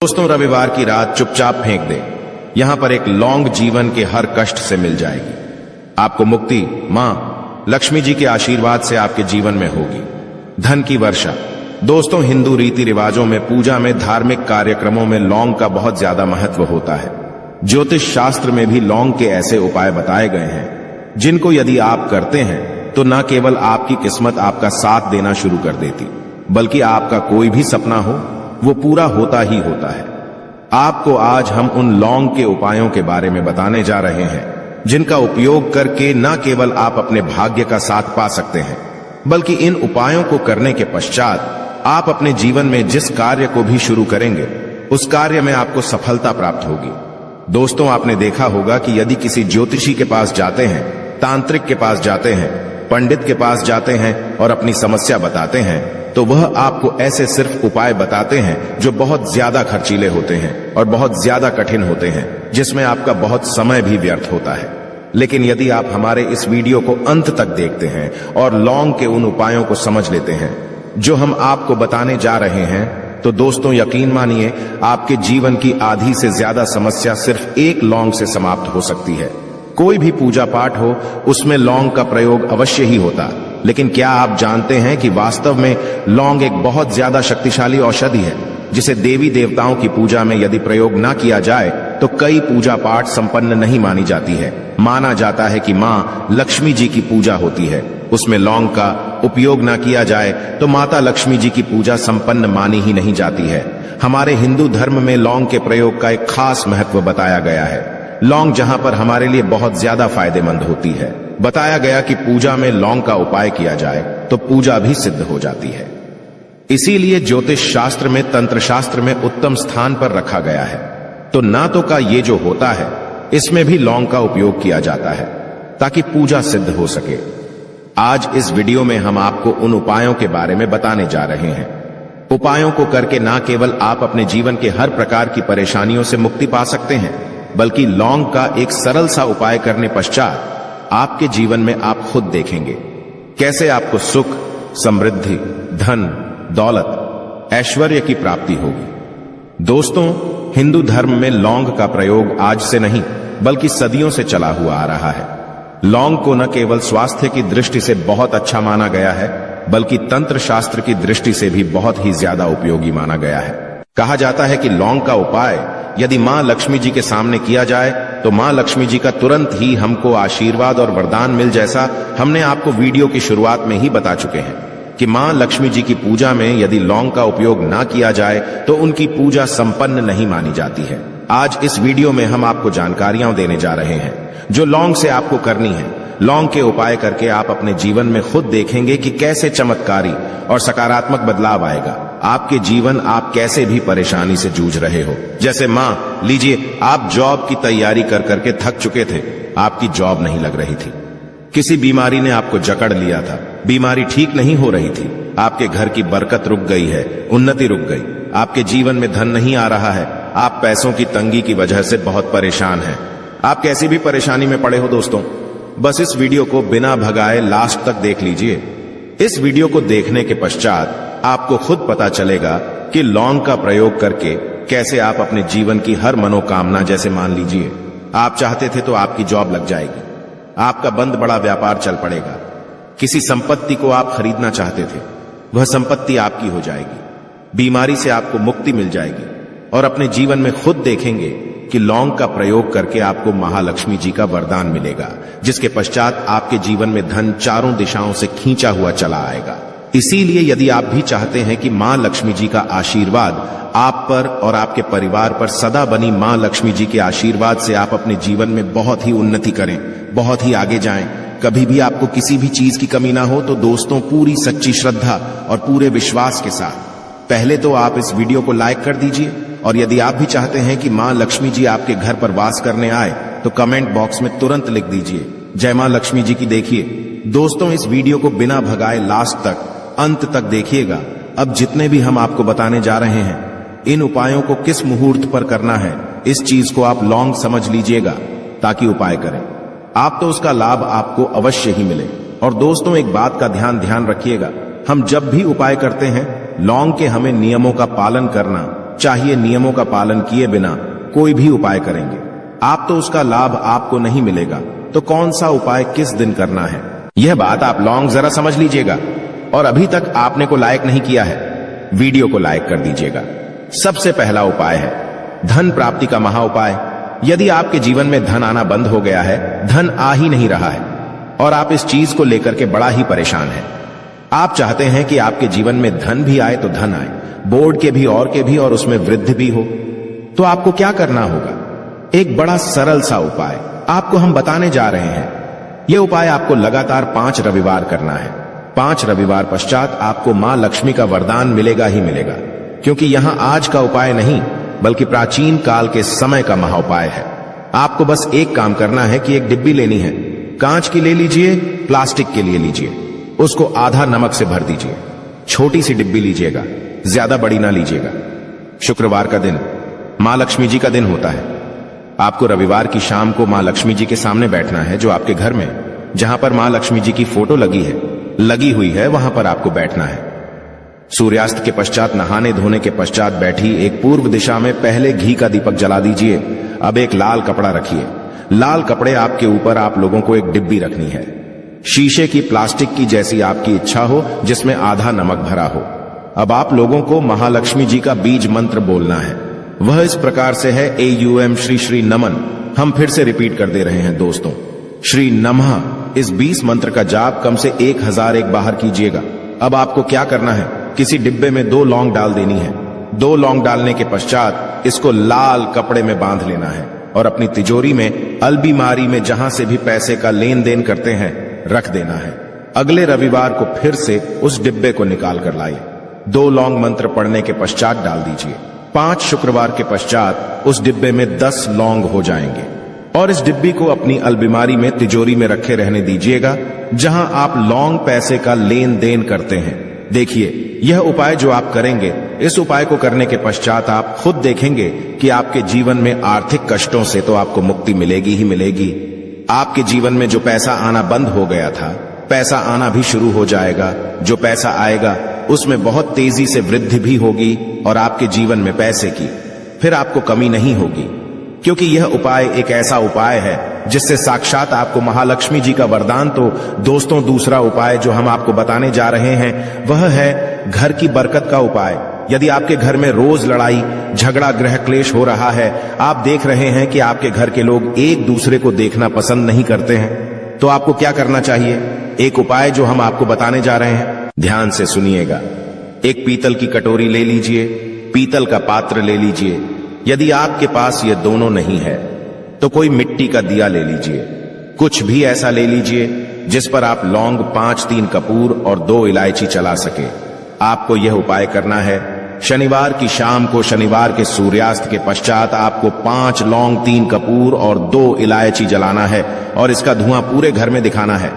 दोस्तों, रविवार की रात चुपचाप फेंक दे। यहां पर एक लौंग जीवन के हर कष्ट से मिल जाएगी। आपको मुक्ति मां लक्ष्मी जी के आशीर्वाद से आपके जीवन में होगी। धन की वर्षा। दोस्तों, हिंदू रीति रिवाजों में, पूजा में, धार्मिक कार्यक्रमों में लौंग का बहुत ज्यादा महत्व होता है। ज्योतिष शास्त्र में भी लौंग के ऐसे उपाय बताए गए हैं जिनको यदि आप करते हैं तो न केवल आपकी किस्मत आपका साथ देना शुरू कर देती, बल्कि आपका कोई भी सपना हो वो पूरा होता ही होता है। आपको आज हम उन लौंग के उपायों के बारे में बताने जा रहे हैं जिनका उपयोग करके न केवल आप अपने भाग्य का साथ पा सकते हैं, बल्कि इन उपायों को करने के पश्चात आप अपने जीवन में जिस कार्य को भी शुरू करेंगे उस कार्य में आपको सफलता प्राप्त होगी। दोस्तों, आपने देखा होगा कि यदि किसी ज्योतिषी के पास जाते हैं, तांत्रिक के पास जाते हैं, पंडित के पास जाते हैं और अपनी समस्या बताते हैं तो वह आपको ऐसे सिर्फ उपाय बताते हैं जो बहुत ज्यादा खर्चीले होते हैं और बहुत ज्यादा कठिन होते हैं, जिसमें आपका बहुत समय भी व्यर्थ होता है। लेकिन यदि आप हमारे इस वीडियो को अंत तक देखते हैं और लौंग के उन उपायों को समझ लेते हैं जो हम आपको बताने जा रहे हैं, तो दोस्तों यकीन मानिए आपके जीवन की आधी से ज्यादा समस्या सिर्फ एक लौंग से समाप्त हो सकती है। कोई भी पूजा पाठ हो उसमें लौंग का प्रयोग अवश्य ही होता, लेकिन क्या आप जानते हैं कि वास्तव में लौंग एक बहुत ज्यादा शक्तिशाली औषधि है जिसे देवी देवताओं की पूजा में यदि प्रयोग ना किया जाए तो कई पूजा पाठ संपन्न नहीं मानी जाती है। माना जाता है कि मां लक्ष्मी जी की पूजा होती है, उसमें लौंग का उपयोग ना किया जाए तो माता लक्ष्मी जी की पूजा संपन्न मानी ही नहीं जाती है। हमारे हिंदू धर्म में लौंग के प्रयोग का एक खास महत्व बताया गया है। लौंग जहां पर हमारे लिए बहुत ज्यादा फायदेमंद होती है, बताया गया कि पूजा में लौंग का उपाय किया जाए तो पूजा भी सिद्ध हो जाती है। इसीलिए ज्योतिष शास्त्र में, तंत्र शास्त्र में उत्तम स्थान पर रखा गया है। तो ना तो का ये जो होता है इसमें भी लौंग का उपयोग किया जाता है ताकि पूजा सिद्ध हो सके। आज इस वीडियो में हम आपको उन उपायों के बारे में बताने जा रहे हैं। उपायों को करके ना केवल आप अपने जीवन के हर प्रकार की परेशानियों से मुक्ति पा सकते हैं, बल्कि लौंग का एक सरल सा उपाय करने पश्चात आपके जीवन में आप खुद देखेंगे कैसे आपको सुख, समृद्धि, धन, दौलत, ऐश्वर्य की प्राप्ति होगी। दोस्तों, हिंदू धर्म में लौंग का प्रयोग आज से नहीं बल्कि सदियों से चला हुआ आ रहा है। लौंग को न केवल स्वास्थ्य की दृष्टि से बहुत अच्छा माना गया है, बल्कि तंत्र शास्त्र की दृष्टि से भी बहुत ही ज्यादा उपयोगी माना गया है। कहा जाता है कि लौंग का उपाय यदि मां लक्ष्मी जी के सामने किया जाए तो मां लक्ष्मी जी का तुरंत ही हमको आशीर्वाद और वरदान मिल, जैसा हमने आपको वीडियो की शुरुआत में ही बता चुके हैं कि मां लक्ष्मी जी की पूजा में यदि लौंग का उपयोग ना किया जाए तो उनकी पूजा संपन्न नहीं मानी जाती है। आज इस वीडियो में हम आपको जानकारियां देने जा रहे हैं जो लौंग से आपको करनी है। लौंग के उपाय करके आप अपने जीवन में खुद देखेंगे कि कैसे चमत्कारी और सकारात्मक बदलाव आएगा। आपके जीवन, आप कैसे भी परेशानी से जूझ रहे हो, जैसे मां लीजिए आप जॉब की तैयारी कर करके थक चुके थे, आपकी जॉब नहीं लग रही थी, किसी बीमारी ने आपको जकड़ लिया था, बीमारी ठीक नहीं हो रही थी, आपके घर की बरकत रुक गई है, उन्नति रुक गई, आपके जीवन में धन नहीं आ रहा है, आप पैसों की तंगी की वजह से बहुत परेशान हैं। आप कैसी भी परेशानी में पड़े हो दोस्तों, बस इस वीडियो को बिना भगाए लास्ट तक देख लीजिए। इस वीडियो को देखने के पश्चात आपको खुद पता चलेगा कि लौंग का प्रयोग करके कैसे आप अपने जीवन की हर मनोकामना, जैसे मान लीजिए आप चाहते थे तो आपकी जॉब लग जाएगी, आपका बंद बड़ा व्यापार चल पड़ेगा, किसी संपत्ति को आप खरीदना चाहते थे वह संपत्ति आपकी हो जाएगी, बीमारी से आपको मुक्ति मिल जाएगी और अपने जीवन में खुद देखेंगे कि लौंग का प्रयोग करके आपको महालक्ष्मी जी का वरदान मिलेगा, जिसके पश्चात आपके जीवन में धन चारों दिशाओं से खींचा हुआ चला आएगा। इसीलिए यदि आप भी चाहते हैं कि मां लक्ष्मी जी का आशीर्वाद आप पर और आपके परिवार पर सदा बनी मां लक्ष्मी जी के आशीर्वाद से आप अपने जीवन में बहुत ही उन्नति करें, बहुत ही आगे जाएं, कभी भी आपको किसी भी चीज की कमी ना हो, तो दोस्तों पूरी सच्ची श्रद्धा और पूरे विश्वास के साथ पहले तो आप इस वीडियो को लाइक कर दीजिए, और यदि आप भी चाहते हैं कि मां लक्ष्मी जी आपके घर पर वास करने आए तो कमेंट बॉक्स में तुरंत लिख दीजिए जय मां लक्ष्मी जी की। देखिए दोस्तों, इस वीडियो को बिना भगाए लास्ट तक, अंत तक देखिएगा। अब जितने भी हम आपको बताने जा रहे हैं, इन उपायों को किस मुहूर्त पर करना है, इस चीज को आप लौंग समझ लीजिएगा ताकि उपाय करें, आप तो उसका लाभ आपको अवश्य ही मिले। और दोस्तों, एक बात का ध्यान रखिएगा, हम जब भी उपाय करते हैं लौंग के हमें नियमों का पालन करना चाहिए नियमों का पालन किए बिना कोई भी उपाय करेंगे, आप तो उसका लाभ आपको नहीं मिलेगा, तो कौन सा उपाय किस दिन करना है, यह बात आप लॉन्ग जरा समझ लीजिएगा। और अभी तक आपने को लाइक नहीं किया है, वीडियो को लाइक कर दीजिएगा। सबसे पहला उपाय है धन प्राप्ति का महा उपाय। यदि आपके जीवन में धन आना बंद हो गया है, धन आ ही नहीं रहा है और आप इस चीज को लेकर के बड़ा ही परेशान हैं, आप चाहते हैं कि आपके जीवन में धन भी आए तो धन आए, बोर्ड के भी और उसमें वृद्धि भी हो, तो आपको क्या करना होगा? एक बड़ा सरल सा उपाय आपको हम बताने जा रहे हैं। यह उपाय आपको लगातार 5 रविवार करना है। 5 रविवार पश्चात आपको मां लक्ष्मी का वरदान मिलेगा ही मिलेगा, क्योंकि यहां आज का उपाय नहीं बल्कि प्राचीन काल के समय का महा उपाय है। आपको बस एक काम करना है कि एक डिब्बी लेनी है, कांच की ले लीजिए, प्लास्टिक के लिए लीजिए, उसको आधा नमक से भर दीजिए। छोटी सी डिब्बी लीजिएगा, ज्यादा बड़ी ना लीजिएगा। शुक्रवार का दिन मां लक्ष्मी जी का दिन होता है। आपको रविवार की शाम को मां लक्ष्मी जी के सामने बैठना है, जो आपके घर में जहां पर मां लक्ष्मी जी की फोटो लगी हुई है वहां पर आपको बैठना है। सूर्यास्त के पश्चात नहाने धोने के पश्चात बैठी एक पूर्व दिशा में पहले घी का दीपक जला दीजिए। अब एक लाल कपड़ा रखिए, लाल कपड़े आपके ऊपर आप लोगों को एक डिब्बी रखनी है, शीशे की, प्लास्टिक की, जैसी आपकी इच्छा हो, जिसमें आधा नमक भरा हो। अब आप लोगों को महालक्ष्मी जी का बीज मंत्र बोलना है। वह इस प्रकार से है, AUM श्री श्री नमन। हम फिर से रिपीट कर दे रहे हैं दोस्तों, श्री नमः। इस 20 मंत्र का जाप कम से 1001 बाहर कीजिएगा। अब आपको क्या करना है, किसी डिब्बे में 2 लौंग डाल देनी है। 2 लौंग डालने के पश्चात इसको लाल कपड़े में बांध लेना है और अपनी तिजोरी में, अलमारी में, जहां से भी पैसे का लेन देन करते हैं, रख देना है। अगले रविवार को फिर से उस डिब्बे को निकाल कर लाइए। 2 लौंग मंत्र पढ़ने के पश्चात डाल दीजिए। 5 शुक्रवार के पश्चात उस डिब्बे में 10 लौंग हो जाएंगे और इस डिब्बी को अपनी अलमारी में, तिजोरी में रखे रहने दीजिएगा, जहां आप लौंग पैसे का लेन देन करते हैं। देखिए, यह उपाय जो आप करेंगे, इस उपाय को करने के पश्चात आप खुद देखेंगे कि आपके जीवन में आर्थिक कष्टों से तो आपको मुक्ति मिलेगी ही मिलेगी। आपके जीवन में जो पैसा आना बंद हो गया था, पैसा आना भी शुरू हो जाएगा। जो पैसा आएगा उसमें बहुत तेजी से वृद्धि भी होगी और आपके जीवन में पैसे की फिर आपको कमी नहीं होगी, क्योंकि यह उपाय एक ऐसा उपाय है जिससे साक्षात आपको महालक्ष्मी जी का वरदान। तो दोस्तों, दूसरा उपाय जो हम आपको बताने जा रहे हैं वह है घर की बरकत का उपाय। यदि आपके घर में रोज लड़ाई झगड़ा गृह क्लेश हो रहा है, आप देख रहे हैं कि आपके घर के लोग एक दूसरे को देखना पसंद नहीं करते हैं, तो आपको क्या करना चाहिए? एक उपाय जो हम आपको बताने जा रहे हैं, ध्यान से सुनिएगा। एक पीतल की कटोरी ले लीजिए, पीतल का पात्र ले लीजिए। यदि आपके पास ये दोनों नहीं है तो कोई मिट्टी का दिया ले लीजिए। कुछ भी ऐसा ले लीजिए जिस पर आप लौंग, 5-3 कपूर और 2 इलायची चला सके। आपको यह उपाय करना है शनिवार की शाम को। शनिवार के सूर्यास्त के पश्चात आपको 5 लौंग, 3 कपूर और 2 इलायची जलाना है और इसका धुआं पूरे घर में दिखाना है।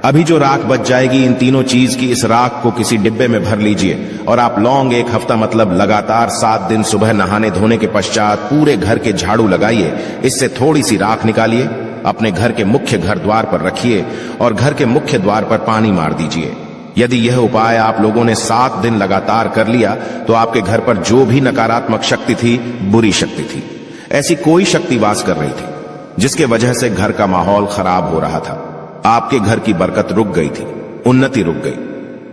अभी जो राख बच जाएगी, इन तीनों चीज की, इस राख को किसी डिब्बे में भर लीजिए और आप लौंग 1 हफ्ता मतलब लगातार 7 दिन सुबह नहाने धोने के पश्चात पूरे घर के झाड़ू लगाइए। इससे थोड़ी सी राख निकालिए, अपने घर के मुख्य घर द्वार पर रखिए और घर के मुख्य द्वार पर पानी मार दीजिए। यदि यह उपाय आप लोगों ने 7 दिन लगातार कर लिया तो आपके घर पर जो भी नकारात्मक शक्ति थी, बुरी शक्ति थी, ऐसी कोई शक्ति वास कर रही थी जिसके वजह से घर का माहौल खराब हो रहा था, आपके घर की बरकत रुक गई थी, उन्नति रुक गई।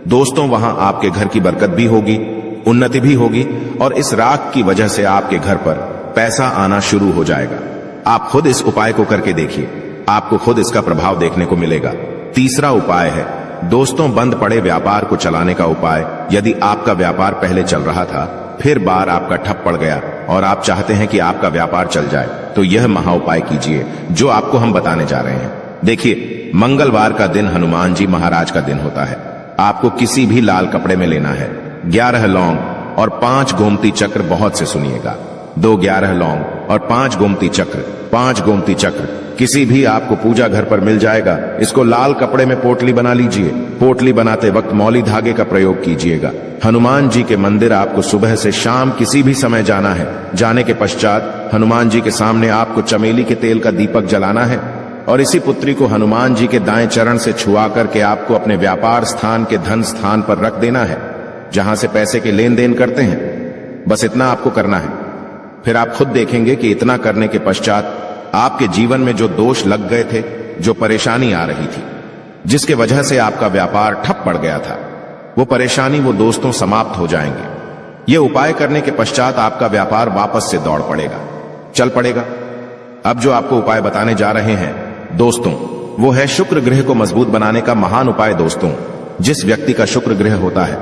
दोस्तों, वहां आपके घर की बरकत भी होगी, उन्नति भी होगी और इस राख की वजह से आपके घर पर पैसा आना शुरू हो जाएगा। आप खुद इस उपाय को करके देखिए, आपको खुद इसका प्रभाव देखने को मिलेगा। तीसरा उपाय है दोस्तों, बंद पड़े व्यापार को चलाने का उपाय। यदि आपका व्यापार पहले चल रहा था, फिर बार आपका ठप पड़ गया और आप चाहते हैं कि आपका व्यापार चल जाए, तो यह महा उपाय कीजिए जो आपको हम बताने जा रहे हैं। देखिए, मंगलवार का दिन हनुमान जी महाराज का दिन होता है। आपको किसी भी लाल कपड़े में लेना है 11 लौंग और 5 गोमती चक्र। बहुत से सुनिएगा, 2 11 लौंग और 5 गोमती चक्र। 5 गोमती चक्र किसी भी आपको पूजा घर पर मिल जाएगा। इसको लाल कपड़े में पोटली बना लीजिए। पोटली बनाते वक्त मौली धागे का प्रयोग कीजिएगा। हनुमान जी के मंदिर आपको सुबह से शाम किसी भी समय जाना है। जाने के पश्चात हनुमान जी के सामने आपको चमेली के तेल का दीपक जलाना है और इसी पुत्री को हनुमान जी के दाएं चरण से छुआ करके आपको अपने व्यापार स्थान के धन स्थान पर रख देना है, जहां से पैसे के लेन देन करते हैं। बस इतना आपको करना है। फिर आप खुद देखेंगे कि इतना करने के पश्चात आपके जीवन में जो दोष लग गए थे, जो परेशानी आ रही थी, जिसके वजह से आपका व्यापार ठप पड़ गया था, वो परेशानी, वो दोस्तों समाप्त हो जाएंगे। ये उपाय करने के पश्चात आपका व्यापार वापस से दौड़ पड़ेगा, चल पड़ेगा। अब जो आपको उपाय बताने जा रहे हैं दोस्तों, वो है शुक्र ग्रह को मजबूत बनाने का महान उपाय। दोस्तों, जिस व्यक्ति का शुक्र ग्रह होता है,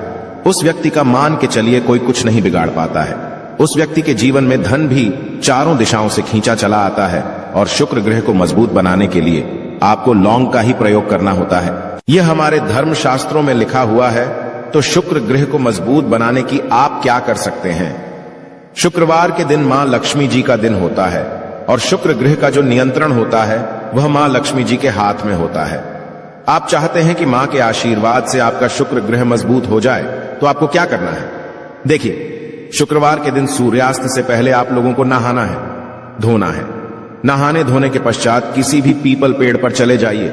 उस व्यक्ति का मान के चलिए कोई कुछ नहीं बिगाड़ पाता है। उस व्यक्ति के जीवन में धन भी चारों दिशाओं से खींचा चला आता है। और शुक्र ग्रह को मजबूत बनाने के लिए आपको लौंग का ही प्रयोग करना होता है। यह हमारे धर्म शास्त्रों में लिखा हुआ है। तो शुक्र ग्रह को मजबूत बनाने की आप क्या कर सकते हैं? शुक्रवार के दिन मां लक्ष्मी जी का दिन होता है और शुक्र ग्रह का जो नियंत्रण होता है वह मां लक्ष्मी जी के हाथ में होता है। आप चाहते हैं कि मां के आशीर्वाद से आपका शुक्र ग्रह मजबूत हो जाए, तो आपको क्या करना है? देखिए, शुक्रवार के दिन सूर्यास्त से पहले आप लोगों को नहाना है, धोना है। नहाने धोने के पश्चात किसी भी पीपल पेड़ पर चले जाइए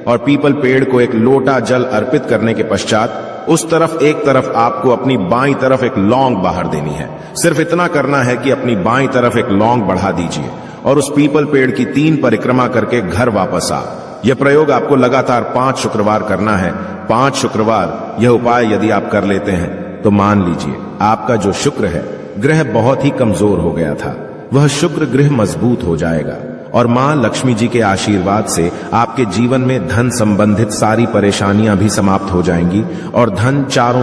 और पीपल पेड़ को एक लोटा जल अर्पित करने के पश्चात उस तरफ एक तरफ आपको अपनी बाईं तरफ एक लौंग बाहर देनी है। सिर्फ इतना करना है कि अपनी बाईं तरफ एक लौंग बढ़ा दीजिए और उस पीपल पेड़ की 3 परिक्रमा करके घर वापस आ। यह प्रयोग आपको लगातार 5 शुक्रवार करना है। 5 शुक्रवार यह उपाय यदि आप कर लेते हैं तो मान लीजिए आपका जो शुक्र है ग्रह बहुत ही कमजोर हो गया था, वह शुक्र ग्रह मजबूत हो जाएगा और मां लक्ष्मी जी के आशीर्वाद से आपके जीवन में धन संबंधित सारी परेशानियां भी समाप्त हो जाएंगी और धन चारों